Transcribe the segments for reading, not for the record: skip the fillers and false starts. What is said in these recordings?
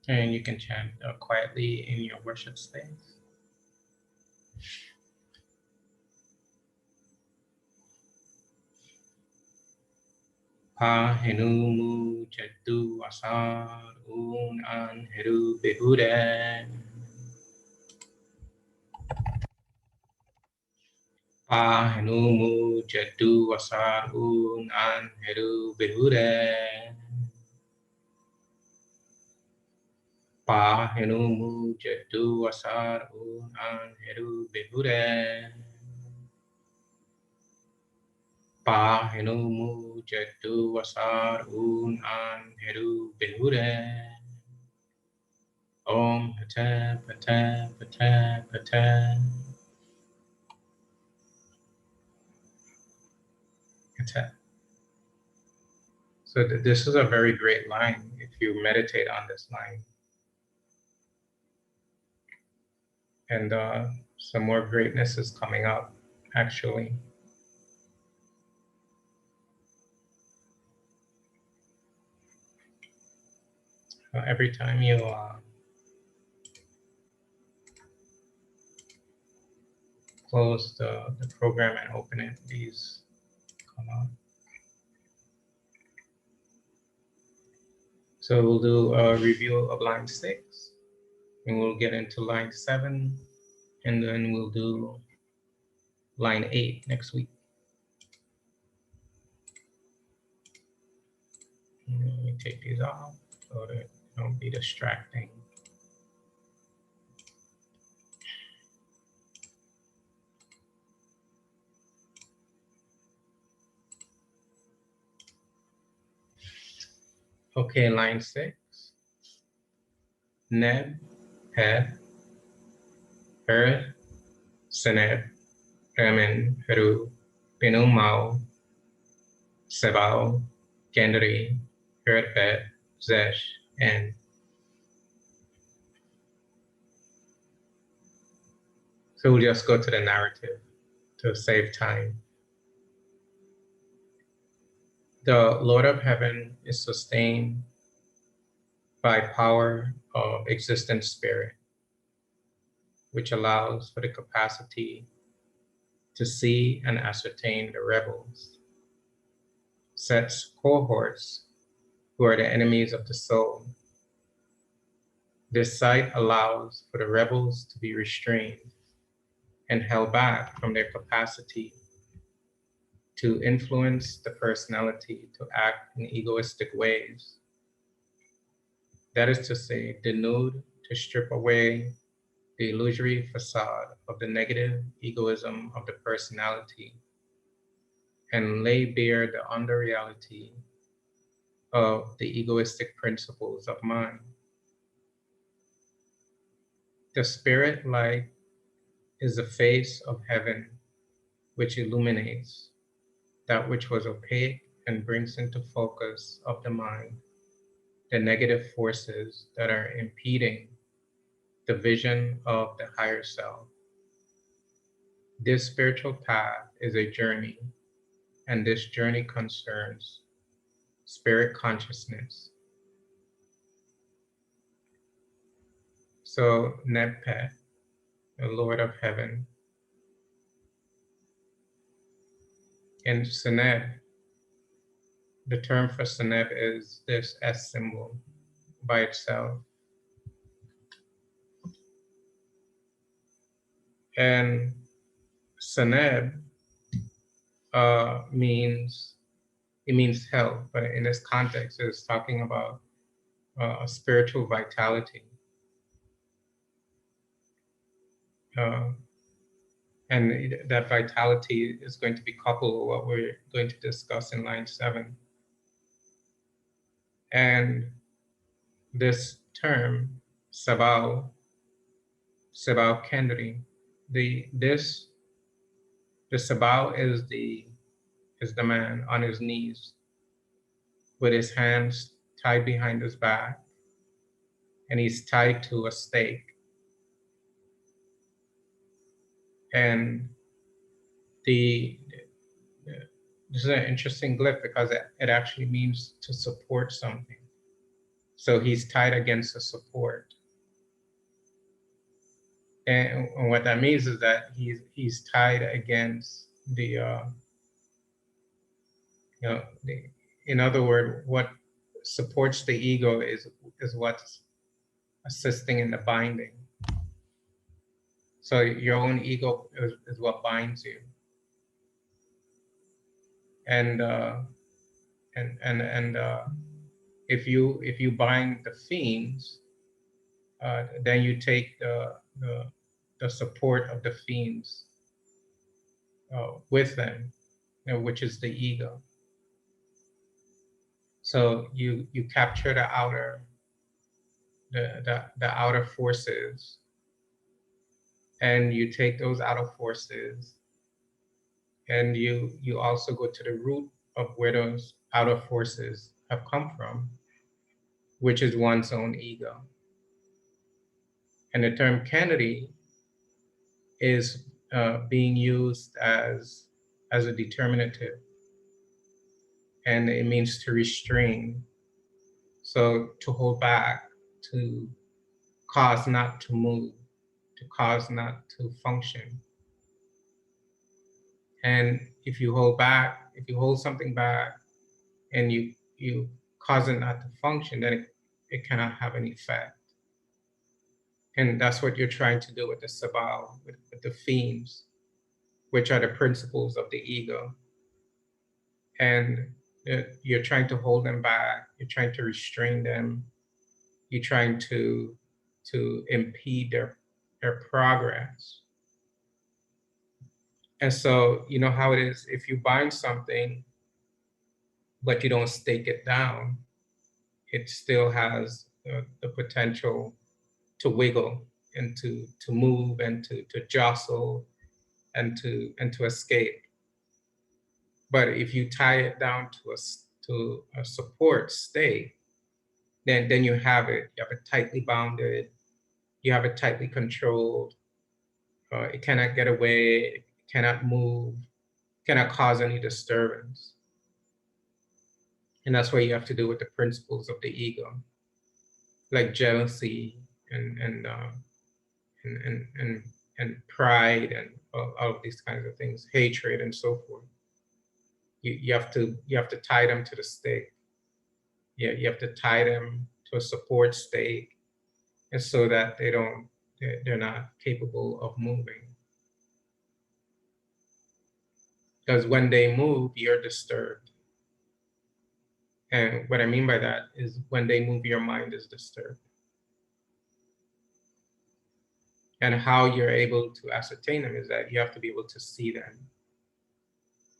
And you can chant quietly in your worship space. Pa Henu Mu Chetu Asar Un An Heru Behudet. Pa Henu Mu Chetu Asar Un An Heru Behudet. Pa Henu Mu Chetu Asar Un An Heru Behudet. Pa Henu Mu Chetu Asar Un An Heru Behudet. Om Pata Pata Pata Pata Pata. So this is a very great line if you meditate on this line. And some more greatness is coming up, actually. Every time you close the program and open it, these come up. So we'll do a review of line 6, and we'll get into line 7, and then we'll do line 8 next week. Let me take these off so that it don't be distracting. Okay, line 6. Neb, Peh, Her, Seneb, Remen, Heru, Pinu Mau, Sebao, Gendry, Herpet, Zesh, and so we'll just go to the narrative to save time. The Lord of Heaven is sustained by power of existent spirit, which allows for the capacity to see and ascertain the rebels, sets cohorts who are the enemies of the soul. This sight allows for the rebels to be restrained and held back from their capacity to influence the personality to act in egoistic ways. That is to say, denude, to strip away the illusory facade of the negative egoism of the personality and lay bare the under reality of the egoistic principles of mind. The spirit light is the face of heaven which illuminates that which was opaque and brings into focus of the mind the negative forces that are impeding the vision of the higher self. This spiritual path is a journey, and this journey concerns spirit consciousness. So Nebpet, the Lord of Heaven, in Seneb, the term for Seneb is this S symbol by itself. And Seneb means health, but in this context, it's talking about spiritual vitality. And that vitality is going to be coupled with what we're going to discuss in line 7. And this term, Sabao Kendri, the Sabao is the man on his knees with his hands tied behind his back, and he's tied to a stake. And this is an interesting glyph because it actually means to support something. So he's tied against a support. And what that means is that he's tied against the, in other words, what supports the ego is what's assisting in the binding. So your own ego is what binds you. And if you bind the fiends, then you take the support of the fiends with them, which is the ego. So you capture the outer forces, and you take those outer forces, and you also go to the root of where those outer forces have come from, which is one's own ego. And the term Kennedy is being used as a determinative, and it means to restrain. So to hold back, to cause not to move, to cause not to function. And if you hold back, if you hold something back and you cause it not to function, then it cannot have an effect. And that's what you're trying to do with the sabal, with the themes, which are the principles of the ego. And you're trying to hold them back, you're trying to restrain them, you're trying to impede their progress. And so you know how it is, if you bind something, but you don't stake it down, it still has the potential to wiggle and to move and to jostle and to escape. But if you tie it down to a support state, then you have it. You have it tightly bounded. You have it tightly controlled. It cannot get away. It cannot move. Cannot cause any disturbance. And that's what you have to do with the principles of the ego, like jealousy and pride and all of these kinds of things, hatred and so forth. You have to tie them to the stake. Yeah, you have to tie them to a support stake, and so that they're not capable of moving. Because when they move, you're disturbed. And what I mean by that is when they move, your mind is disturbed. And how you're able to ascertain them is that you have to be able to see them.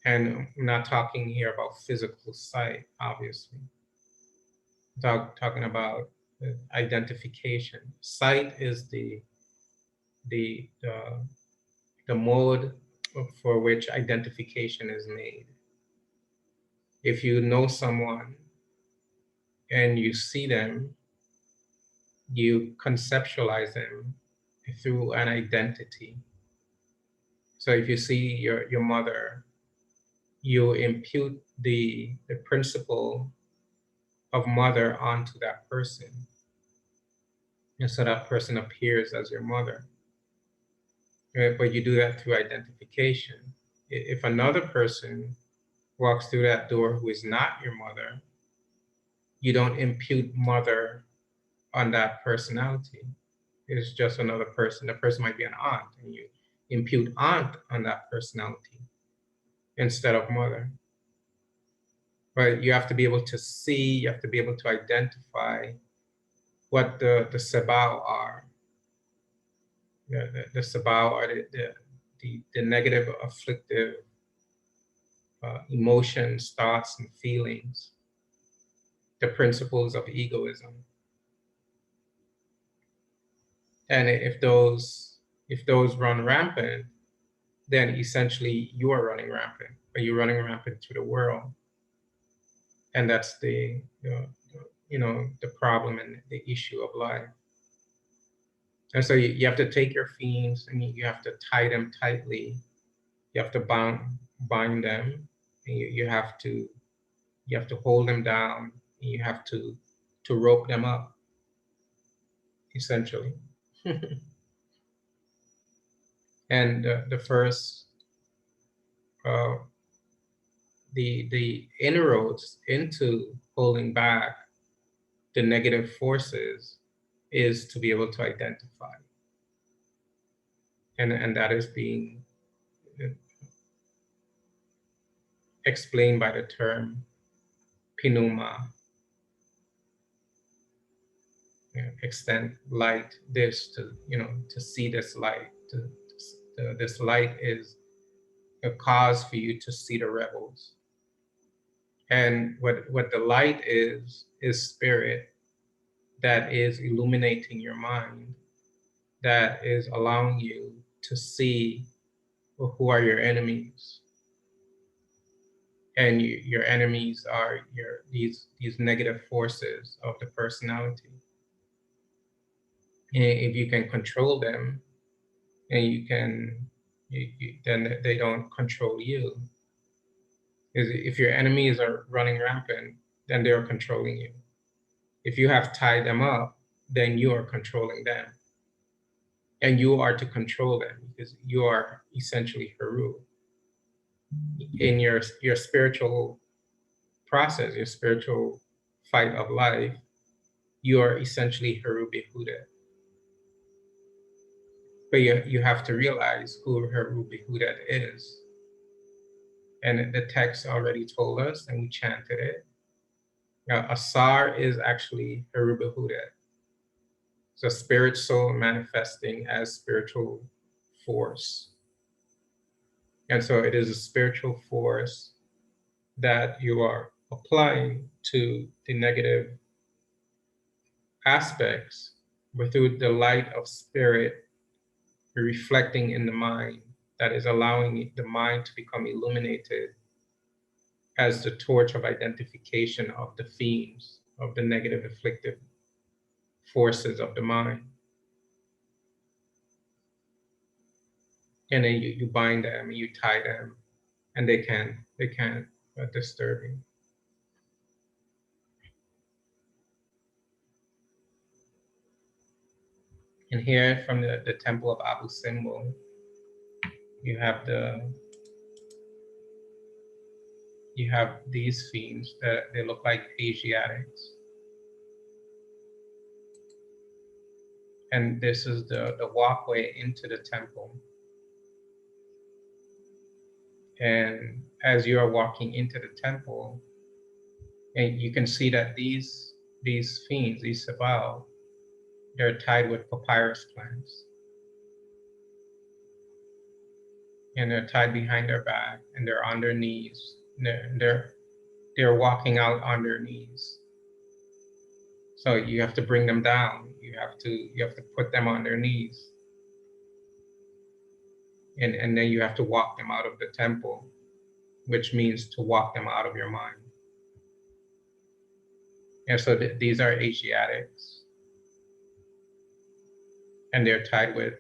And I'm not talking here about physical sight, obviously. Talking about identification. Sight is the mode for which identification is made. If you know someone and you see them, you conceptualize them through an identity. So if you see your mother, you impute the principle of mother onto that person. And so that person appears as your mother. Right? But you do that through identification. If another person walks through that door who is not your mother, you don't impute mother on that personality. It's just another person. The person might be an aunt, and you impute aunt on that personality instead of mother. But you have to be able to see, you have to be able to identify what the sabao are. The sabao are the negative, afflictive emotions, thoughts, and feelings, the principles of egoism. And if those run rampant, then essentially you are running rampant, or you're running rampant through the world. And that's the problem and the issue of life. And so you have to take your themes and you have to tie them tightly. You have to bind them, and you have to hold them down. And you have to to rope them up, essentially. And the first, the inroads into holding back the negative forces is to be able to identify. And that is being explained by the term pinuma, extend light, this to, to see this light. This light is a cause for you to see the rebels. And what the light is spirit that is illuminating your mind, that is allowing you to see who are your enemies. And your enemies are these negative forces of the personality. And if you can control them, and then they don't control you. If your enemies are running rampant, then they are controlling you. If you have tied them up, then you are controlling them. And you are to control them because you are essentially Heru. In your spiritual process, your spiritual fight of life, you are essentially Heru Behudet. But you have to realize who Heru Behudet is. And the text already told us, and we chanted it. Asar is actually Heru Behudet. So spirit soul manifesting as spiritual force. And so it is a spiritual force that you are applying to the negative aspects, but through the light of spirit reflecting in the mind, that is allowing the mind to become illuminated as the torch of identification of the themes of the negative afflictive forces of the mind. And then you bind them, you tie them, and they can't disturb you. And here from the temple of Abu Simbel, you have these fiends that they look like Asiatics. And this is the walkway into the temple. And as you are walking into the temple, and you can see that these fiends, these sabal, they're tied with papyrus plants. And they're tied behind their back, and they're on their knees. They're walking out on their knees. So you have to bring them down. You have to put them on their knees. And then you have to walk them out of the temple, which means to walk them out of your mind. And so these are Asiatics. And they're tied with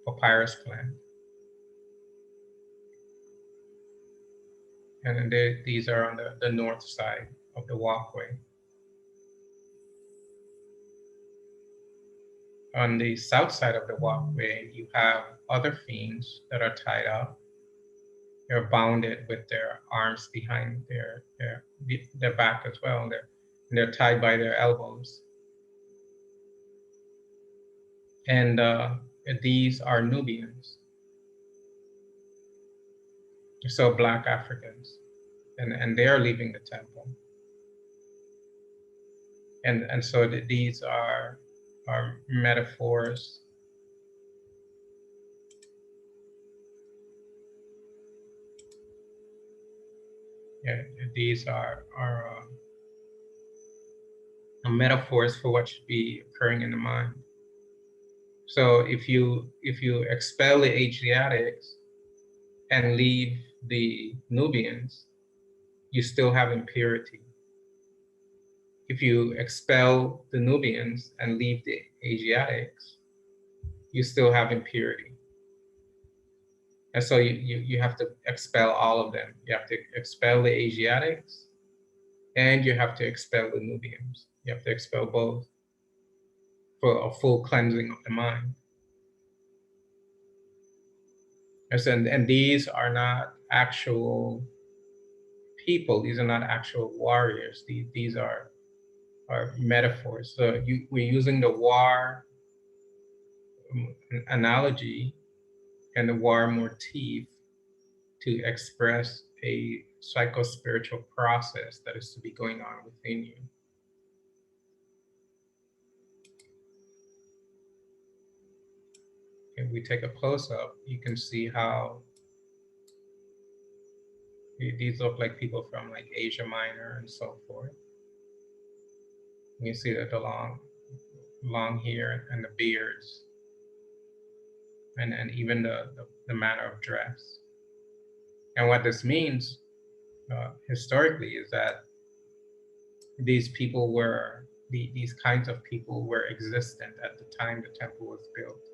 papyrus plant. And then these are on the north side of the walkway. On the south side of the walkway, you have other fiends that are tied up. They're bounded with their arms behind their back as well. They're tied by their elbows. And these are Nubians. So Black Africans. And they are leaving the temple. And so these are metaphors. Yeah, these are metaphors for what should be occurring in the mind. So if you expel the Asiatics and leave the Nubians, you still have impurity. If you expel the Nubians and leave the Asiatics, you still have impurity. And so you have to expel all of them. You have to expel the Asiatics, and you have to expel the Nubians. You have to expel both for a full cleansing of the mind. And these are not actual people. These are not actual warriors. These are metaphors. So we're using the war analogy and the war motif to express a psycho-spiritual process that is to be going on within you. If we take a close-up, you can see how these look like people from like Asia Minor and so forth. You see that the long hair and the beards, and even the manner of dress. And what this means historically is that these people were, these kinds of people were existent at the time the temple was built.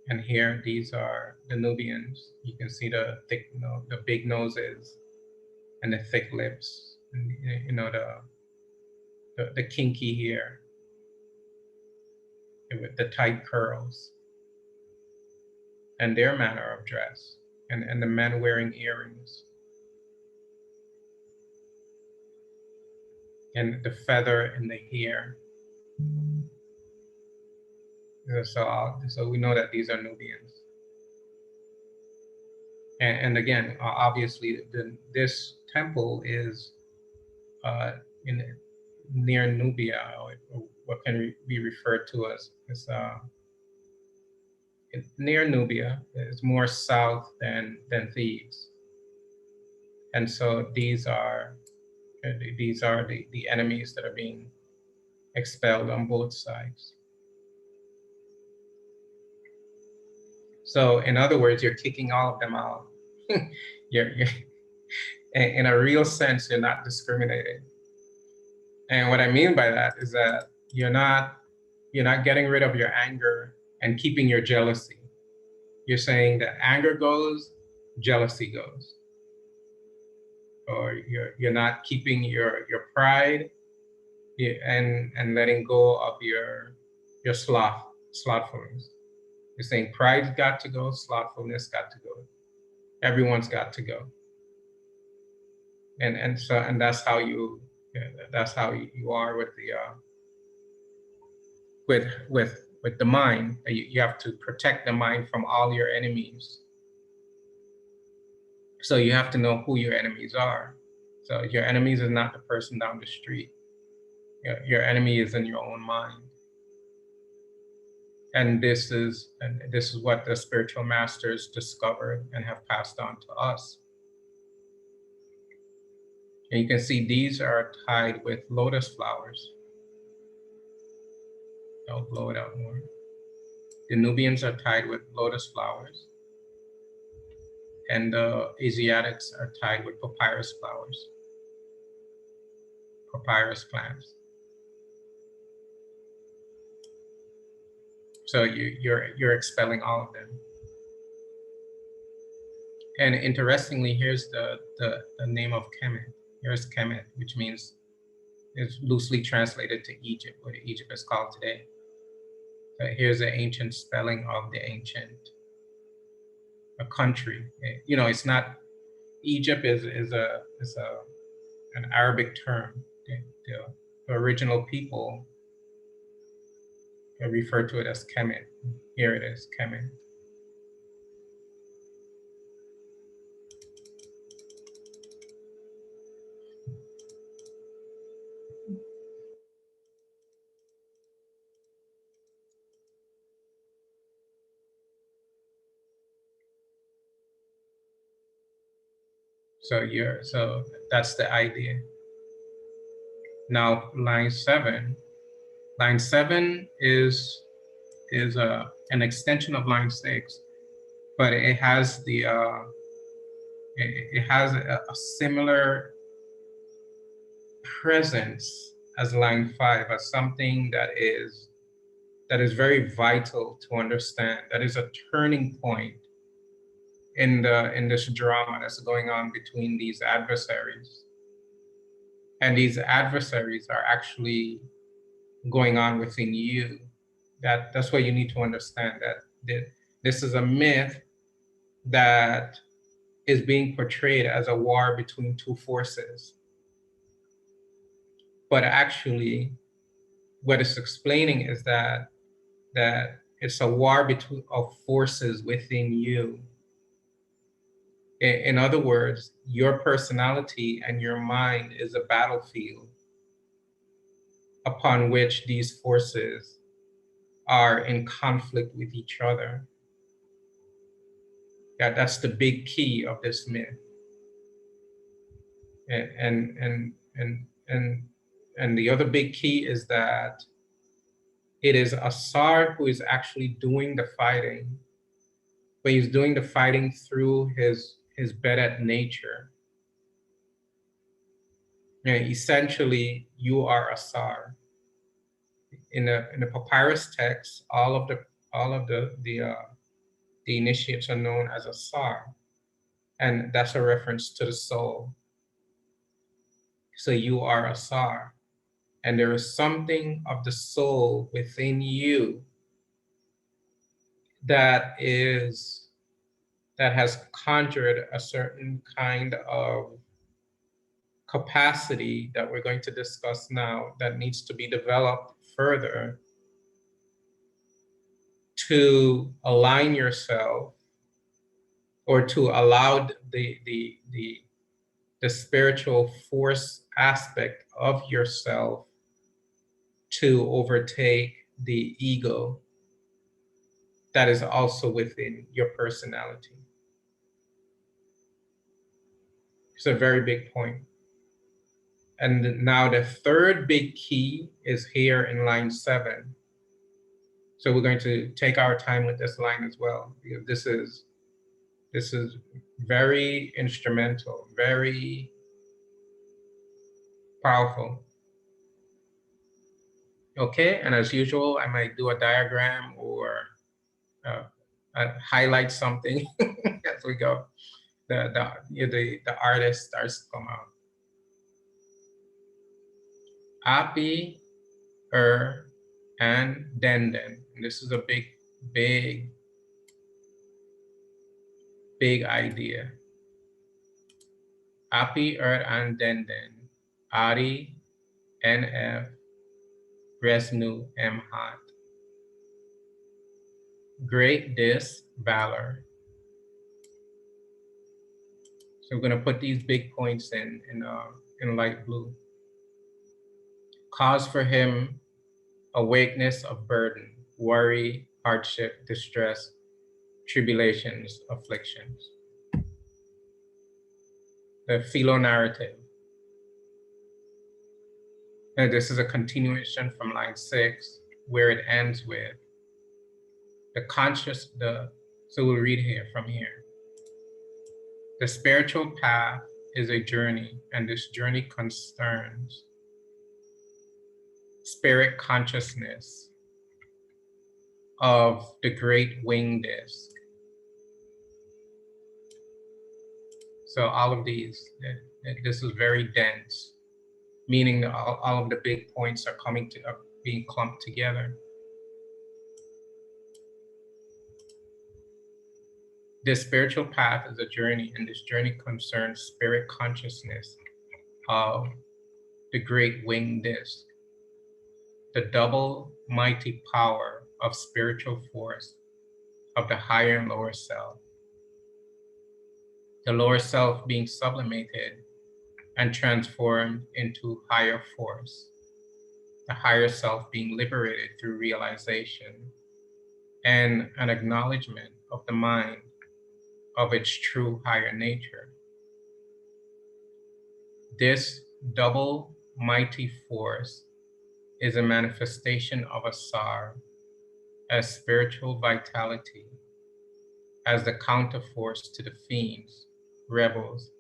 And here, these are the Nubians. You can see the thick, the big noses and the thick lips, and the kinky hair with the tight curls, and their manner of dress, and the men wearing earrings, and the feather in the hair. So we know that these are Nubians. And again, obviously, this temple is near Nubia, or what can be referred to as near Nubia. It's more south than Thebes, and so these are the enemies that are being expelled on both sides. So in other words, you're kicking all of them out. you're in a real sense, you're not discriminating. And what I mean by that is that you're not getting rid of your anger and keeping your jealousy. You're saying that anger goes, jealousy goes. Or you're not keeping your pride and letting go of your slothfulness. You're saying pride's got to go, slothfulness got to go. Everyone's got to go. And that's how you are with the mind. You have to protect the mind from all your enemies. So you have to know who your enemies are. So your enemies is not the person down the street. Your enemy is in your own mind. And this is what the spiritual masters discovered and have passed on to us. And you can see these are tied with lotus flowers. I'll blow it out more. The Nubians are tied with lotus flowers, and the Asiatics are tied with papyrus flowers, papyrus plants. So you're expelling all of them. And interestingly, here's the name of Kemet. Here's Kemet, which means it's loosely translated to Egypt, what Egypt is called today. So here's the ancient spelling of the ancient a country. You know, it's not, Egypt is an Arabic term. The original people refer to it as Kemet. Here it is, Kemet. So that's the idea. Now line 7 is an extension of line 6, but it has the it has a similar presence as line 5, as something that is very vital to understand. That is a turning point in this drama that's going on between these adversaries. And these adversaries are actually going on within you. That's what you need to understand, that this is a myth that is being portrayed as a war between two forces. But actually, what it's explaining is that it's a war between of forces within you. In other words, your personality and your mind is a battlefield upon which these forces are in conflict with each other. That's the big key of this myth. And the other big key is that it is Asar who is actually doing the fighting, but he's doing the fighting through his Bedet nature. Essentially, you are Asar. In the papyrus text, all of the initiates are known as Asar, and that's a reference to the soul. So you are Asar, and there is something of the soul within you that has conjured a certain kind of capacity that we're going to discuss now that needs to be developed further to align yourself, or to allow the spiritual force aspect of yourself to overtake the ego that is also within your personality. It's a very big point. And now the third big key is here in line 7. So we're going to take our time with this line as well, because this is very instrumental, very powerful. Okay, and as usual, I might do a diagram or highlight something as we go. The artist starts to come out. Api, and Denden. And this is a big idea. Api, and Denden. Ari, NF, Resnu, Mhat. Great Dis, Valor. So we're going to put these big points in light blue. Cause for him awakeness of burden, worry, hardship, distress, tribulations, afflictions. The philo narrative. And this is a continuation from line 6, where it ends with so we'll read here from here. The spiritual path is a journey, and this journey concerns spirit consciousness of the great wing disc. So all of these, this is very dense, meaning all of the big points are being clumped together. This spiritual path is a journey, and this journey concerns spirit consciousness of the great winged disc, the double mighty power of spiritual force of the higher and lower self. The lower self being sublimated and transformed into higher force, the higher self being liberated through realization and an acknowledgement of the mind of its true higher nature. This double mighty force is a manifestation of Asar as spiritual vitality, as the counterforce to the fiends, rebels,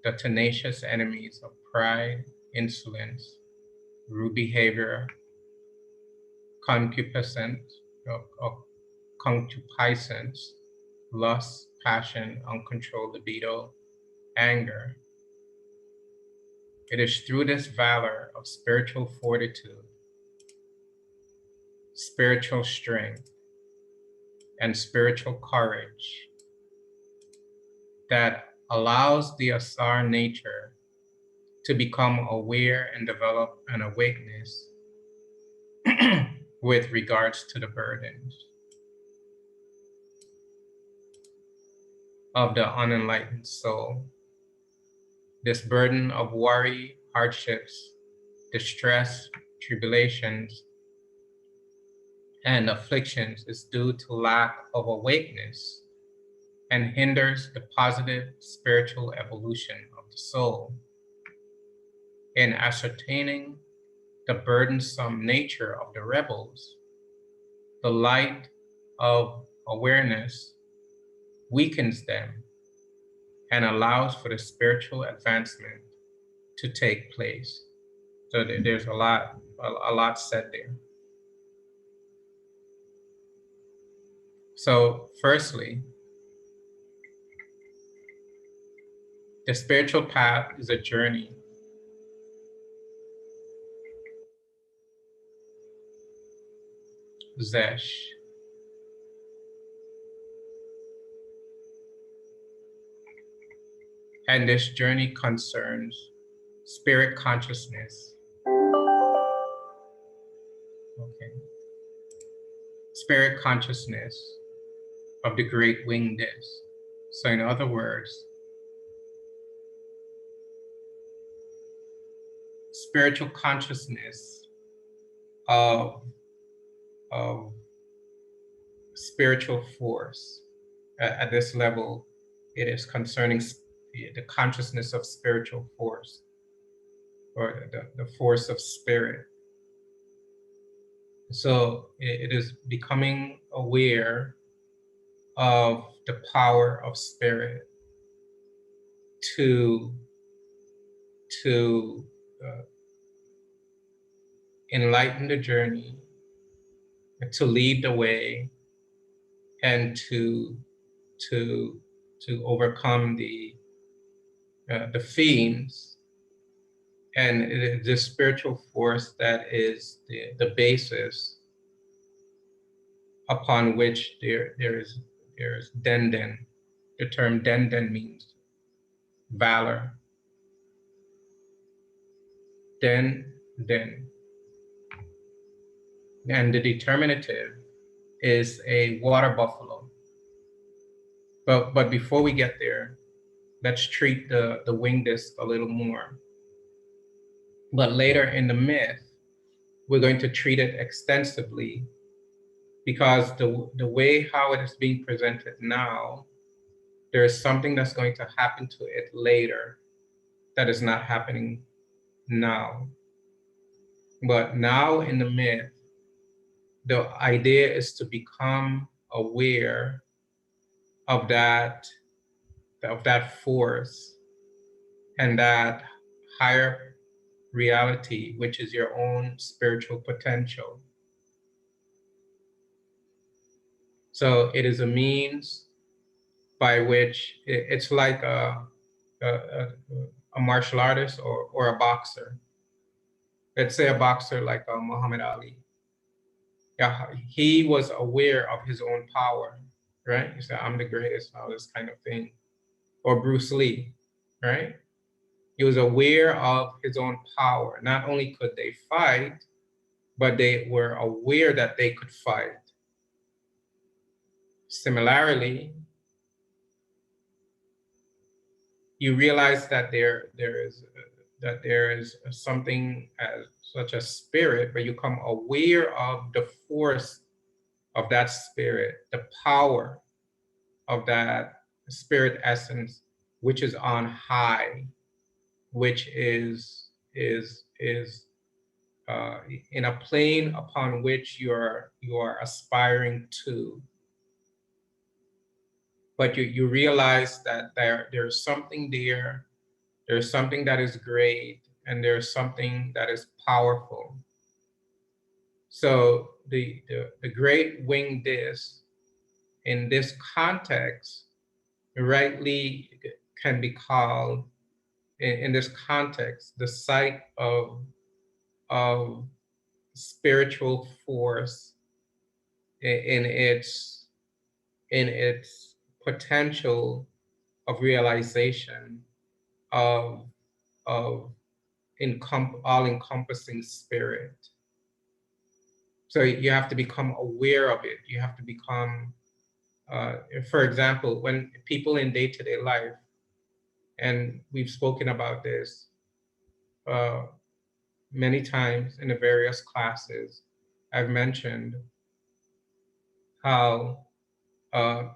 the tenacious enemies of pride, insolence, rude behavior, concupiscence, lust, passion, uncontrolled libido, anger. It is through this valor of spiritual fortitude, spiritual strength, and spiritual courage that allows the Asar nature to become aware and develop an awakeness with regards to the burdens of the unenlightened soul. This burden of worry, hardships, distress, tribulations, and afflictions is due to lack of awakeness and hinders the positive spiritual evolution of the soul. In ascertaining the burdensome nature of the rebels, the light of awareness weakens them and allows for the spiritual advancement to take place. So there's a lot said there. So firstly, the spiritual path is a journey. Zesh. And this journey concerns spirit consciousness. Okay. Spirit consciousness of the great winged disc. So in other words, spiritual consciousness of spiritual force. At this level, it is concerning the consciousness of spiritual force, or the force of spirit. So it is becoming aware of the power of spirit to enlighten the journey, to lead the way, and to overcome the fiends, and it is this spiritual force that is the basis upon which there is denden. The term denden means valor. Den. And the determinative is a water buffalo. But before we get there, let's treat the winged disc a little more. But later in the myth, we're going to treat it extensively, because the way how it is being presented now, there is something that's going to happen to it later that is not happening now. But now in the myth, the idea is to become aware of that force and that higher reality, which is your own spiritual potential. So it is a means by which it's like a martial artist or a boxer. Let's say a boxer like Muhammad Ali. Yeah, he was aware of his own power, right? He said, "I'm the greatest," all this kind of thing. Or Bruce Lee, right? He was aware of his own power. Not only could they fight, but they were aware that they could fight. Similarly, you realize that there is something as such a spirit, but you become aware of the force of that spirit, the power of that spirit essence, which is on high, which is in a plane upon which you are aspiring to. But you realize that there's something there. There's something that is great, and there's something that is powerful. So the great winged disc in this context, rightly can be called, in this context, the site of spiritual force in its potential of realization of all-encompassing spirit. So you have to become aware of it. You have to become, for example, when people in day-to-day life, and we've spoken about this many times in the various classes, I've mentioned how uh,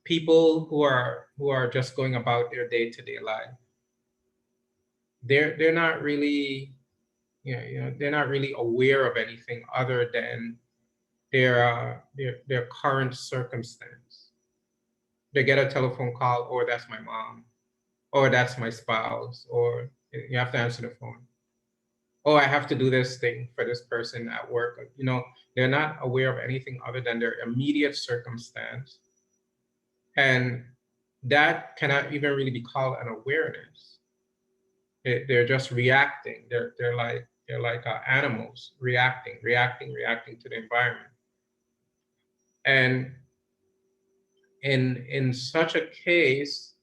people who are just going about their day-to-day life, they're not really, they're not really aware of anything other than their current circumstance. They get a telephone call, or that's my mom, or that's my spouse, or you have to answer the phone. Oh, I have to do this thing for this person at work. They're not aware of anything other than their immediate circumstance. And that cannot even really be called an awareness. They're just reacting. They're like animals reacting to the environment. And in such a case,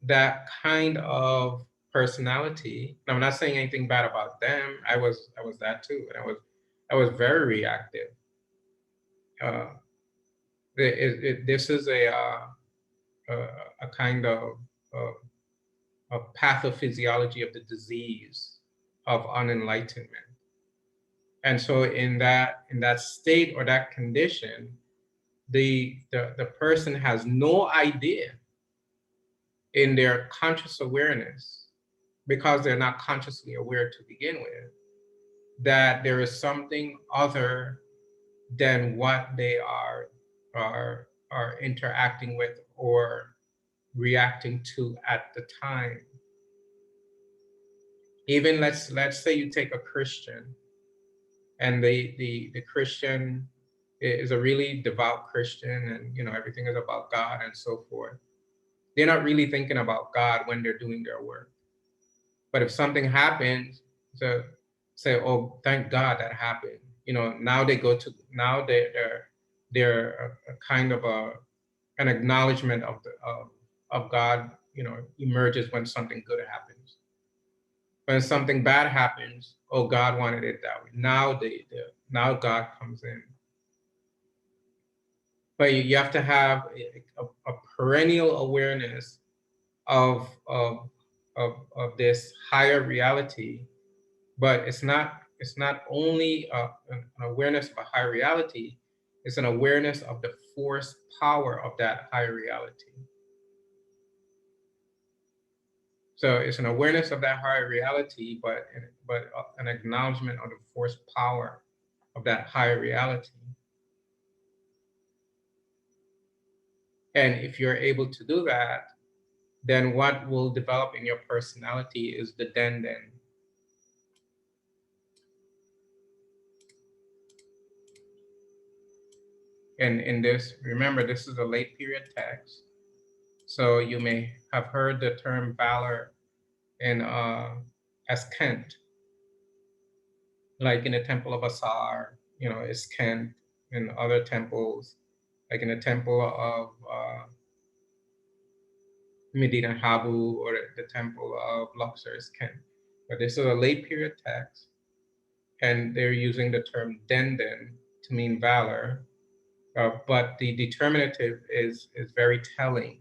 that kind of personality, and I'm not saying anything bad about them. I was that too, and I was very reactive. This is a kind of a pathophysiology of the disease of unenlightenment. And so in that state or that condition, the person has no idea in their conscious awareness, because they're not consciously aware to begin with, that there is something other than what they are interacting with or reacting to at the time. Even let's say you take a Christian, and the Christian is a really devout Christian, and everything is about God and so forth. They're not really thinking about God when they're doing their work. But if something happens, so say, oh, thank God that happened. Now they're a kind of an acknowledgement of God, emerges when something good happens. When something bad happens, oh, God wanted it that way. Now God comes in. But you have to have a perennial awareness of this higher reality. But it's not only an awareness of a higher reality, it's an awareness of the force power of that higher reality. So it's an awareness of that higher reality, but an acknowledgement of the force power of that higher reality. And if you're able to do that, then what will develop in your personality is the den. And in this, remember, this is a late period text. So you may have heard the term valor in as Kent, like in the Temple of Asar, is Kent. In other temples, like in the Temple of Medina Habu, or the Temple of Luxor is Kent. But this is a late period text, and they're using the term den to mean valor. But the determinative is very telling.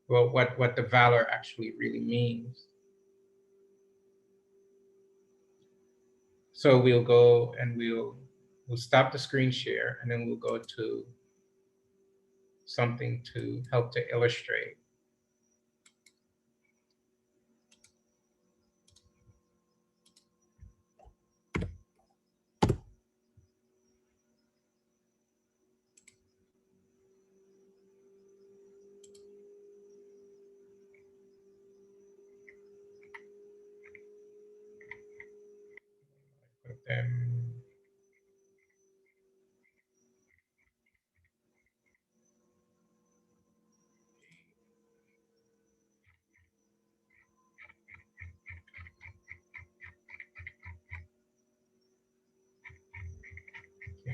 Well, what the valor actually really means. So we'll go and we'll stop the screen share, and then we'll go to something to help to illustrate. Put them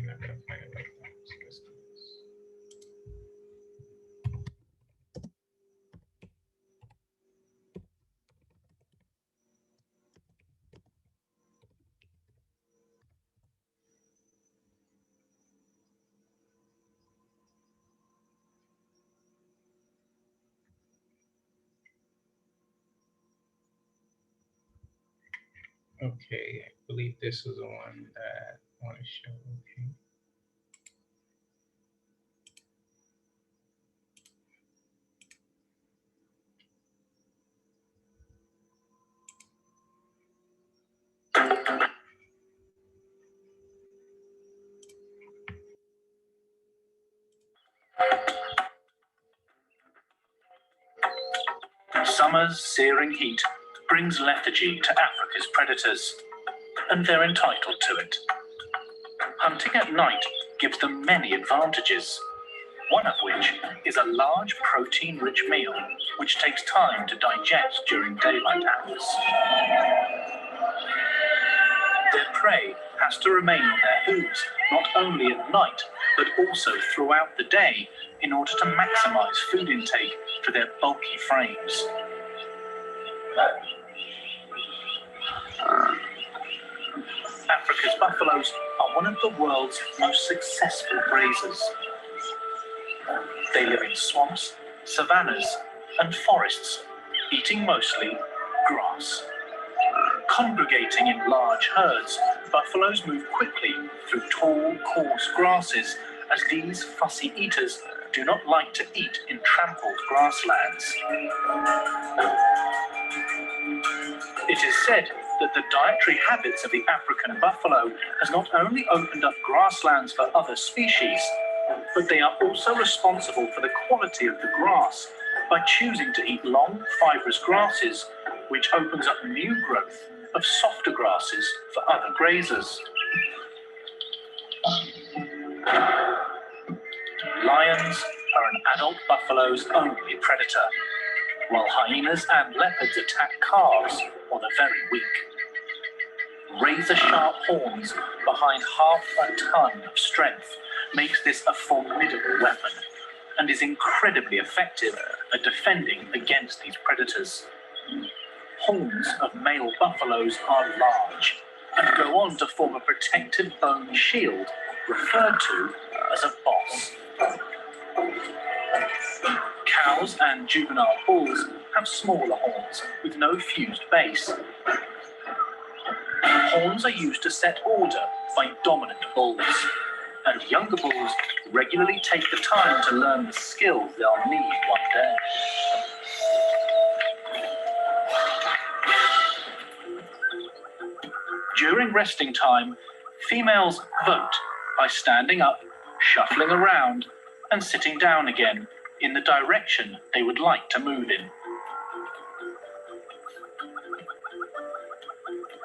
I'm not gonna find it right now. So let's do this. Okay, I believe this was the one that I want to show. Okay. Summer's searing heat brings lethargy to Africa's predators, and they're entitled to it. Hunting at night gives them many advantages, one of which is a large protein-rich meal which takes time to digest during daylight hours. Their prey has to remain on their hooves not only at night but also throughout the day in order to maximize food intake for their bulky frames. Africa's buffaloes are one of the world's most successful grazers. They live in swamps, savannas, and forests, eating mostly grass. Congregating in large herds, buffaloes move quickly through tall, coarse grasses, as these fussy eaters do not like to eat in trampled grasslands. It is said that the dietary habits of the African buffalo has not only opened up grasslands for other species, but they are also responsible for the quality of the grass by choosing to eat long, fibrous grasses, which opens up new growth of softer grasses for other grazers. Lions are an adult buffalo's only predator, while hyenas and leopards attack calves or the very weak. Razor-sharp horns behind half a ton of strength makes this a formidable weapon and is incredibly effective at defending against these predators. Horns of male buffaloes are large and go on to form a protective bone shield referred to as a boss. Cows and juvenile bulls have smaller horns with no fused base. Horns are used to set order by dominant bulls, and younger bulls regularly take the time to learn the skills they'll need one day. During resting time, females vote by standing up, shuffling around, and sitting down again in the direction they would like to move in.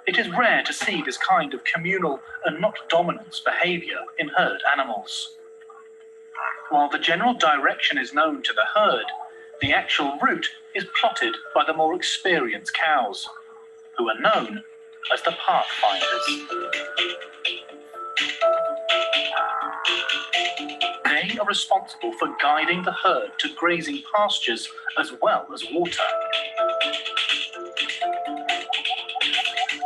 It is rare to see this kind of communal and not dominance behavior in herd animals. While the general direction is known to the herd, the actual route is plotted by the more experienced cows, who are known as the pathfinders. They are responsible for guiding the herd to grazing pastures as well as water.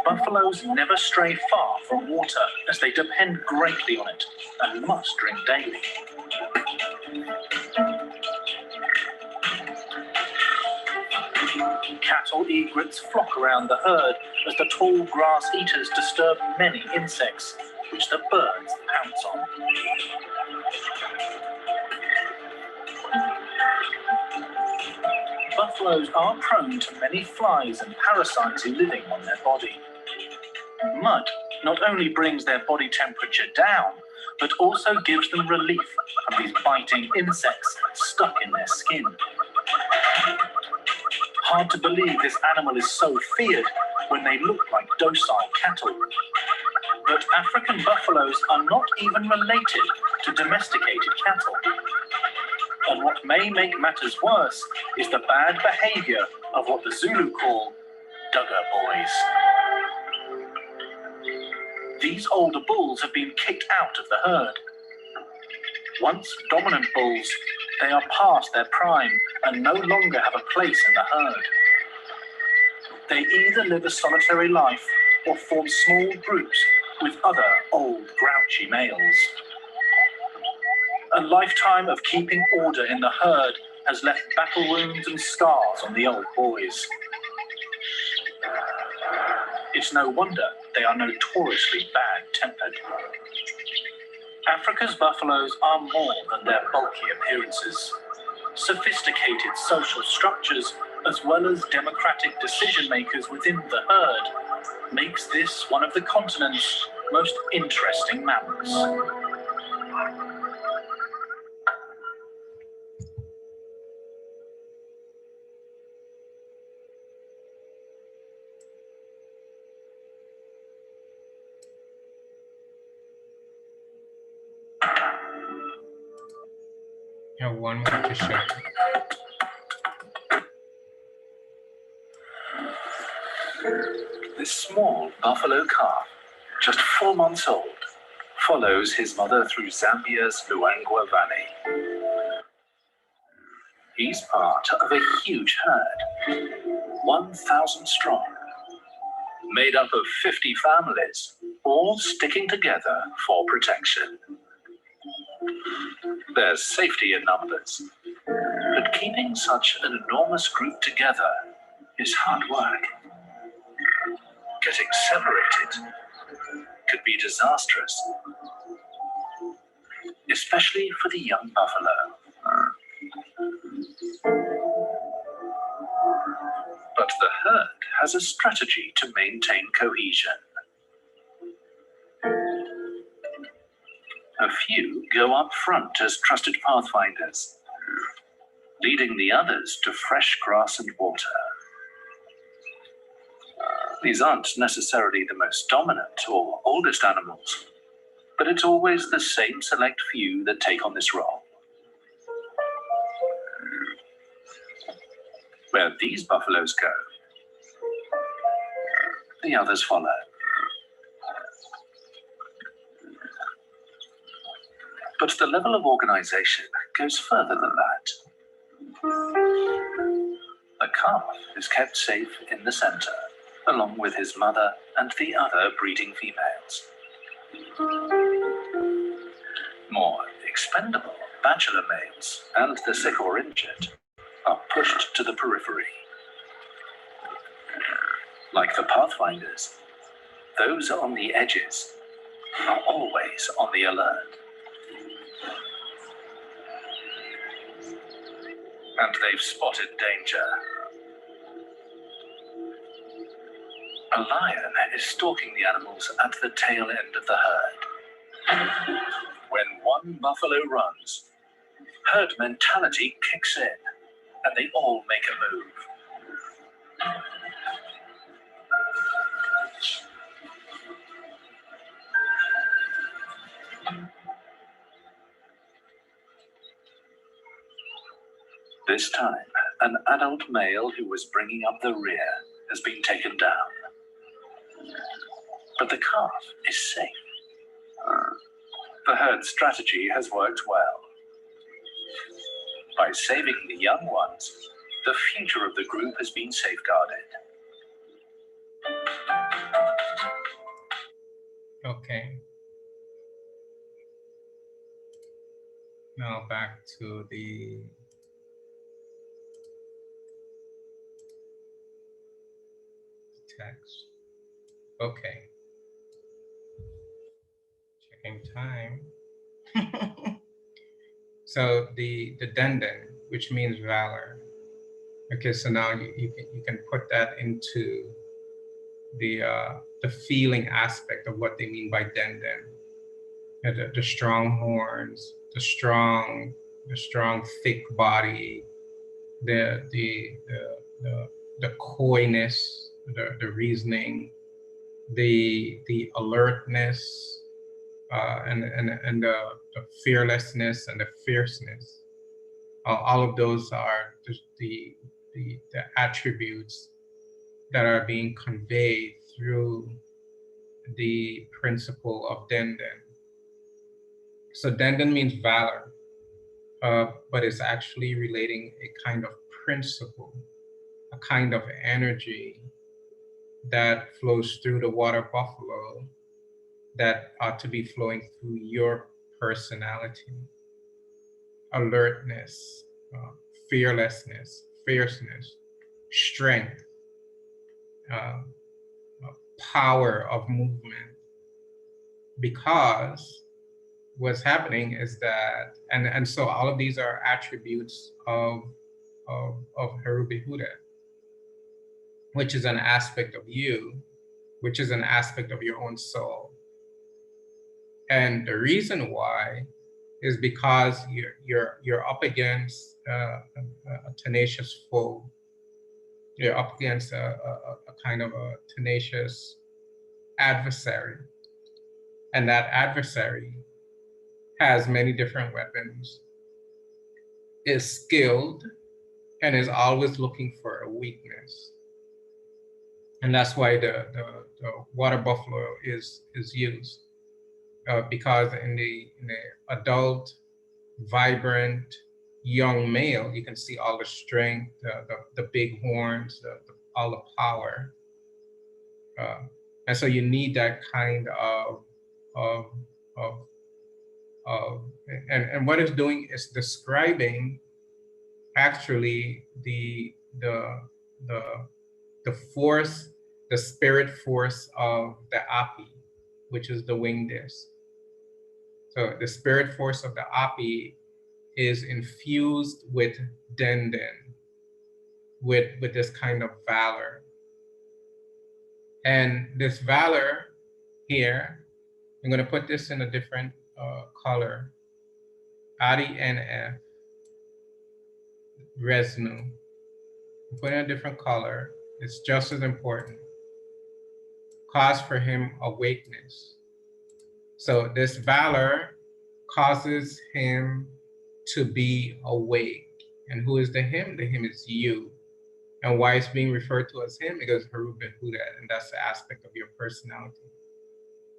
Buffaloes never stray far from water as they depend greatly on it and must drink daily. Cattle egrets flock around the herd as the tall grass eaters disturb many insects, which the birds pounce on. Buffaloes are prone to many flies and parasites living on their body. Mud not only brings their body temperature down, but also gives them relief from these biting insects stuck in their skin. Hard to believe this animal is so feared when they look like docile cattle. But African buffaloes are not even related to domesticated cattle. And what may make matters worse is the bad behavior of what the Zulu call Dugger boys. these older bulls have been kicked out of the herd. Once dominant bulls, they are past their prime and no longer have a place in the herd. They either live a solitary life or form small groups with other old grouchy males. A lifetime of keeping order in the herd has left battle wounds and scars on the old boys. It's no wonder they are notoriously bad-tempered. Africa's buffaloes are more than their bulky appearances. Sophisticated social structures, as well as democratic decision-makers within the herd, makes this one of the continent's most interesting mammals. I have one more to show. This small buffalo calf, just 4 months old, follows his mother through Zambia's Luangwa Valley. He's part of a huge herd, 1,000 strong, made up of 50 families, all sticking together for protection. There's safety in numbers, but keeping such an enormous group together is hard work. Getting separated could be disastrous, especially for the young buffalo. But the herd has a strategy to maintain cohesion. A few go up front as trusted pathfinders, leading the others to fresh grass and water. These aren't necessarily the most dominant or oldest animals, but it's always the same select few that take on this role. Where these buffaloes go, the others follow. But the level of organization goes further than that. The calf is kept safe in the center, along with his mother and the other breeding females. More expendable bachelor males and the sick or injured are pushed to the periphery. Like the pathfinders, those on the edges are always on the alert. And they've spotted danger. A lion is stalking the animals at the tail end of the herd. When one buffalo runs, herd mentality kicks in, and they all make a move. This time, an adult male who was bringing up the rear has been taken down. But the calf is safe. The herd strategy has worked well. By saving the young ones, the future of the group has been safeguarded. Okay. Now back to the text. Okay. Checking time. So the denden, which means valor. Okay, so now you can put that into the feeling aspect of what they mean by denden. The strong horns, the strong thick body, the coyness, the reasoning, the alertness, and the fearlessness and the fierceness. All of those are just the attributes that are being conveyed through the principle of Denden. So Denden means valor, but it's actually relating a kind of principle, a kind of energy that flows through the water buffalo that ought to be flowing through your personality. Alertness, fearlessness, fierceness, strength, uh, power of movement. Because what's happening is that, and so all of these are attributes of Heru Behudet, which is an aspect of you, which is an aspect of your own soul. And the reason why is because you're up against a tenacious foe. You're up against a kind of a tenacious adversary, and that adversary has many different weapons, is skilled, and is always looking for a weakness. And that's why the water buffalo is used, because in the adult, vibrant, young male, you can see all the strength, the big horns, all the power. And so you need that kind of, of, and what it's doing is describing actually the force, the spirit force of the Api, which is the winged disc. So the spirit force of the Api is infused with Denden, with this kind of valor. And this valor here, I'm going to put this in a different color. Adi NF, Resnu. Put in a different color. It's just as important. Cause for him awakeness. So this valor causes him to be awake. And who is the him? The him is you. And why it's being referred to as him? Because Heru Behudet, and that's the aspect of your personality.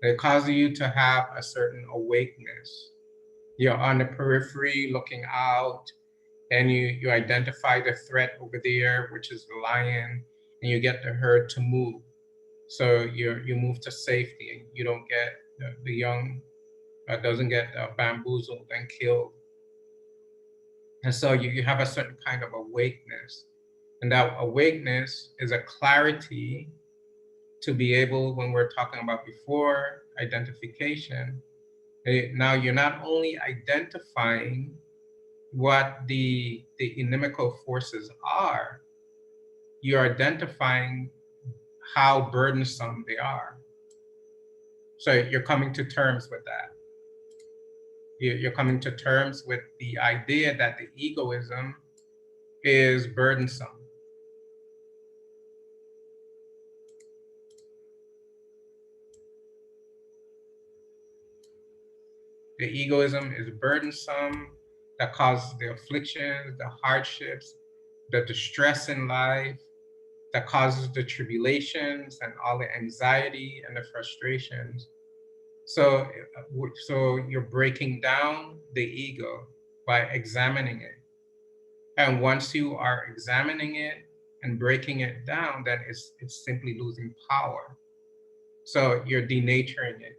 It causes you to have a certain awakeness. You're on the periphery looking out, and you identify the threat over there, which is the lion, and you get the herd to move. So you move to safety, and you don't get the young doesn't get bamboozled and killed. And so you have a certain kind of awakeness, and that awakeness is a clarity to be able, when we're talking about before identification, now you're not only identifying what the inimical forces are, you're identifying how burdensome they are. So you're coming to terms with that. You're coming to terms with the idea that the egoism is burdensome. The egoism is burdensome, that causes the afflictions, the hardships, the distress in life, that causes the tribulations and all the anxiety and the frustrations. So you're breaking down the ego by examining it. And once you are examining it and breaking it down, then it's simply losing power. So you're denaturing it,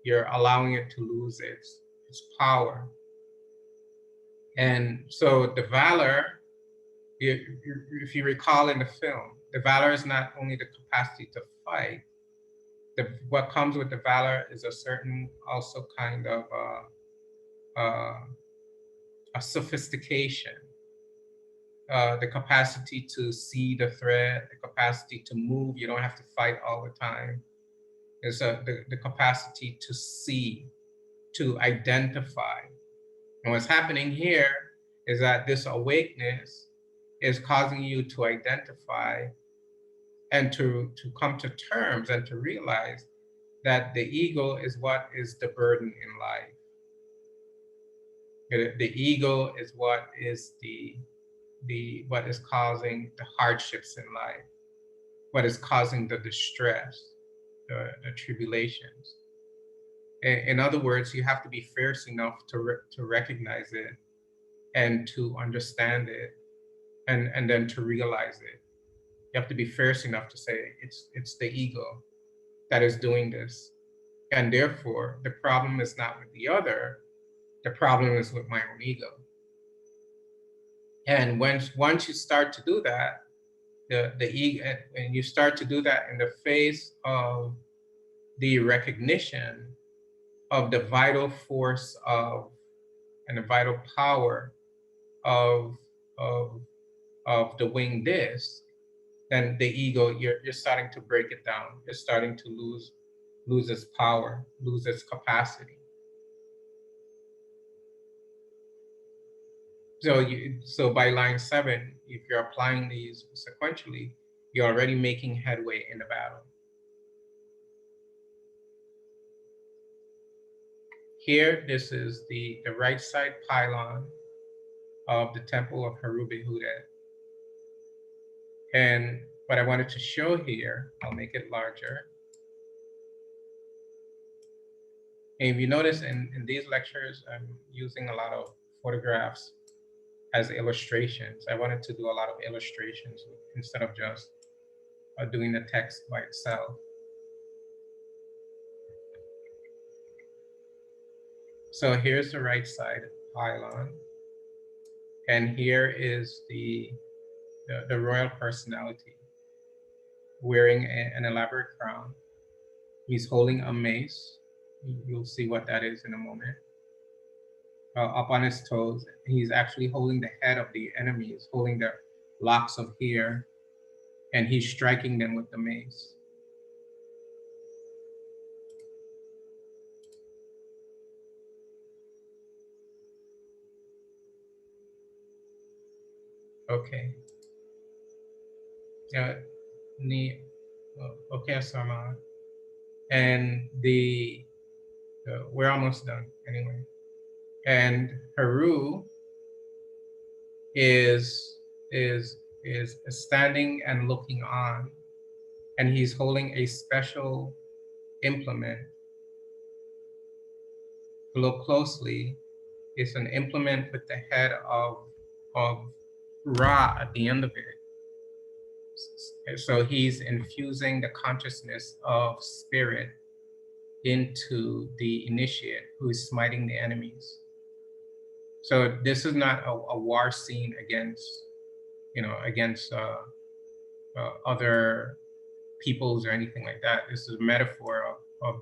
you're allowing it to lose its power. And so the valor, if you recall in the film, the valor is not only the capacity to fight. What comes with the valor is a certain also kind of a sophistication, the capacity to see the threat, the capacity to move. You don't have to fight all the time. It's the capacity to see, to identify. And what's happening here is that this awakeness is causing you to identify and to come to terms and to realize that the ego is what is the burden in life. The ego is what is what is causing the hardships in life, what is causing the distress, the tribulations. In other words, you have to be fierce enough to recognize it and to understand it, and then to realize it. You have to be fierce enough to say it's the ego that is doing this, and therefore the problem is not with the other. The problem is with my own ego. And once you start to do that, the ego, and you start to do that in the face of the recognition of the vital force of and the vital power of of of the winged disc, then the ego, you're starting to break it down. You're starting to lose its power, lose its capacity. So by line 7, if you're applying these sequentially, you're already making headway in the battle. Here, this is the right side pylon of the temple of Heru Behudet. And what I wanted to show here, I'll make it larger. And if you notice in these lectures, I'm using a lot of photographs as illustrations. I wanted to do a lot of illustrations instead of just doing the text by itself. So here's the right side pylon. And here is the royal personality wearing an elaborate crown. He's holding a mace. You'll see what that is in a moment. Up on his toes, he's actually holding the head of the enemy. He's holding their locks of hair, and he's striking them with the mace. Okay. Okay, Sama. And we're almost done anyway. And Heru is standing and looking on, and he's holding a special implement. Look closely, it's an implement with the head of Ra at the end of it. So he's infusing the consciousness of spirit into the initiate who is smiting the enemies. So this is not a war scene against, against other peoples or anything like that. This is a metaphor of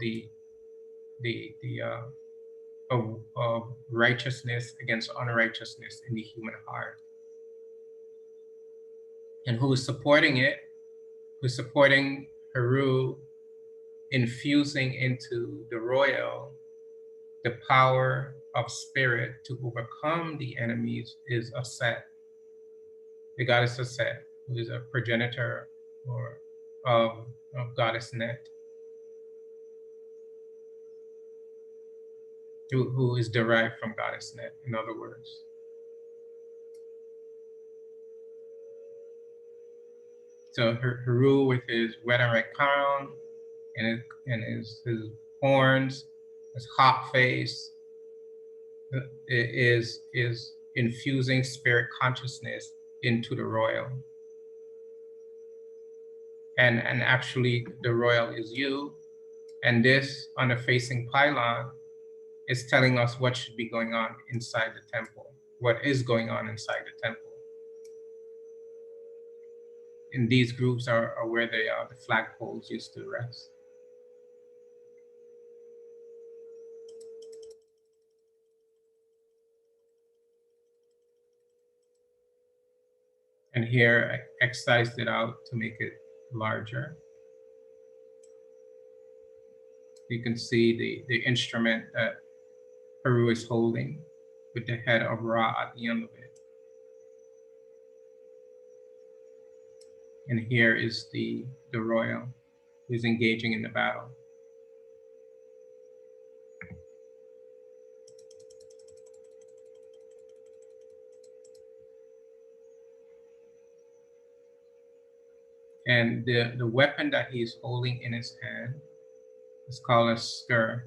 righteousness against unrighteousness in the human heart. And who is supporting it? Who's supporting Heru infusing into the royal the power of spirit to overcome the enemies is Aset, the goddess Aset, who is a progenitor of goddess Net, who is derived from goddess Net, in other words. So Heru with his red and red crown and his horns, his hot face, is infusing spirit consciousness into the royal. And actually the royal is you. And this on the facing pylon is telling us what should be going on inside the temple, what is going on inside the temple. And these groups are where the flagpoles used to rest. And here I excised it out to make it larger. You can see the instrument that Heru is holding with the head of Ra at the end of it. And here is the royal who's engaging in the battle. And the weapon that he's holding in his hand It's called a skir.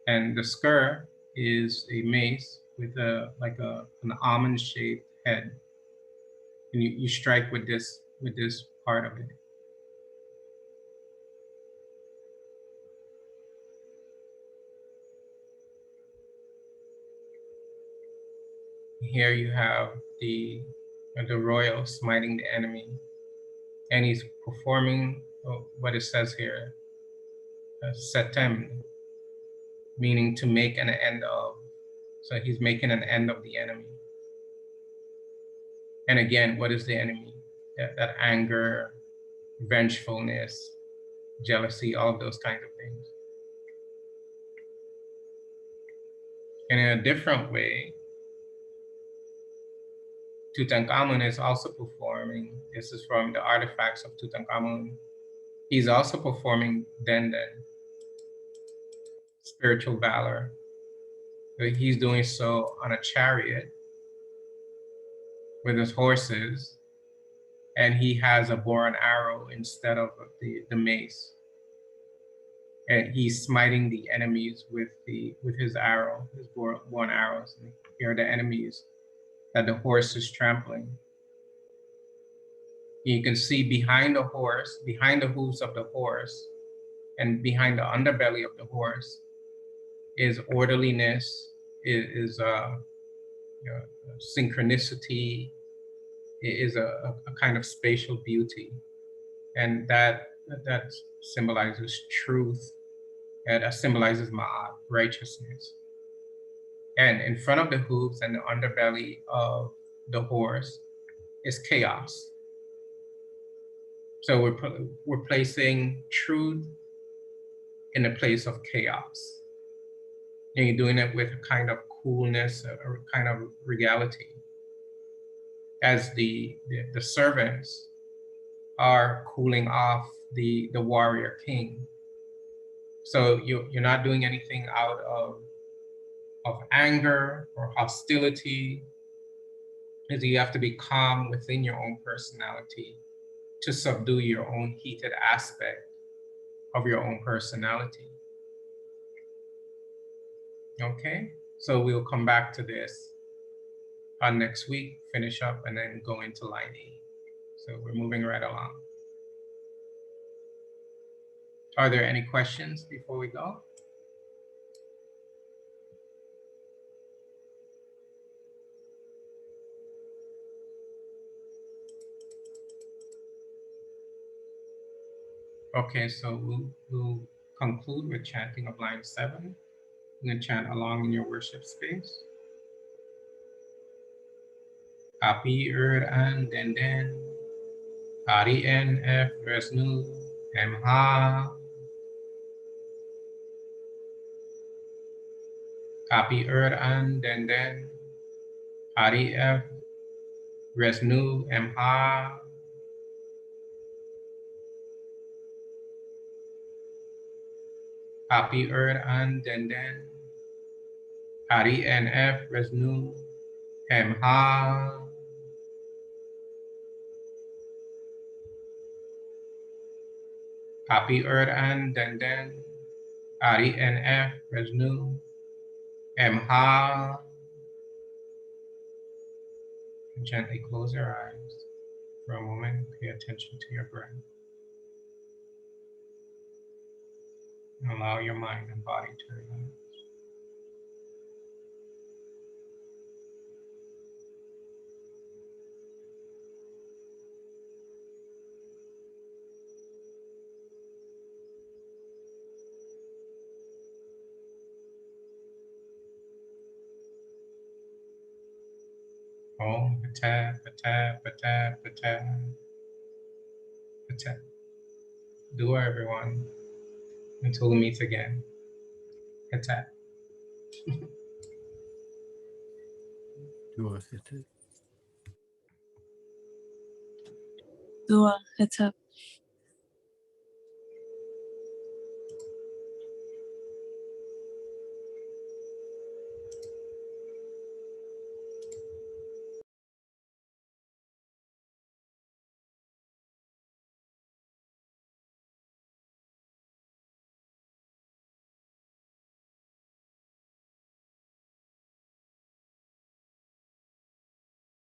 And the skir is a mace with an almond-shaped head. And you strike with this part of it. Here you have the royal smiting the enemy, and he's performing what it says here, setem, meaning to make an end of. So he's making an end of the enemy. And again, what is the enemy? That anger, vengefulness, jealousy, all of those kinds of things. And in a different way, Tutankhamun is also performing, this is from the artifacts of Tutankhamun, he's also performing Denden, spiritual valor. But he's doing so on a chariot with his horses, and he has a bow and arrow instead of the mace. And he's smiting the enemies with his arrow, his bow and arrows. And here are the enemies that the horse is trampling. You can see behind the horse, behind the hooves of the horse, and behind the underbelly of the horse is orderliness, is synchronicity, is a kind of spatial beauty. And that symbolizes truth, and that symbolizes ma'at, righteousness. And in front of the hooves and the underbelly of the horse is chaos. So we're placing truth in the place of chaos. And you're doing it with a kind of coolness, a kind of regality. As the servants are cooling off the warrior king. So you're not doing anything out of anger or hostility, because you have to be calm within your own personality to subdue your own heated aspect of your own personality. Okay, so we'll come back to this next week, finish up, and then go into line 8. So we're moving right along. Are there any questions before we go? Okay, so we'll conclude with chanting of line 7. You can chant along in your worship space. Api an den Hari en F resnu em ha. Api an den Hari F resnu em ha. Api an den Hari en F resnu em ha. Api an den Hari en F resnu em ha. Gently close your eyes for a moment. Pay attention to your breath. Allow your mind and body to relax. Om Pata Pata Pata Pata Pata. Do everyone until we meet again. Pata. Dua Hetet.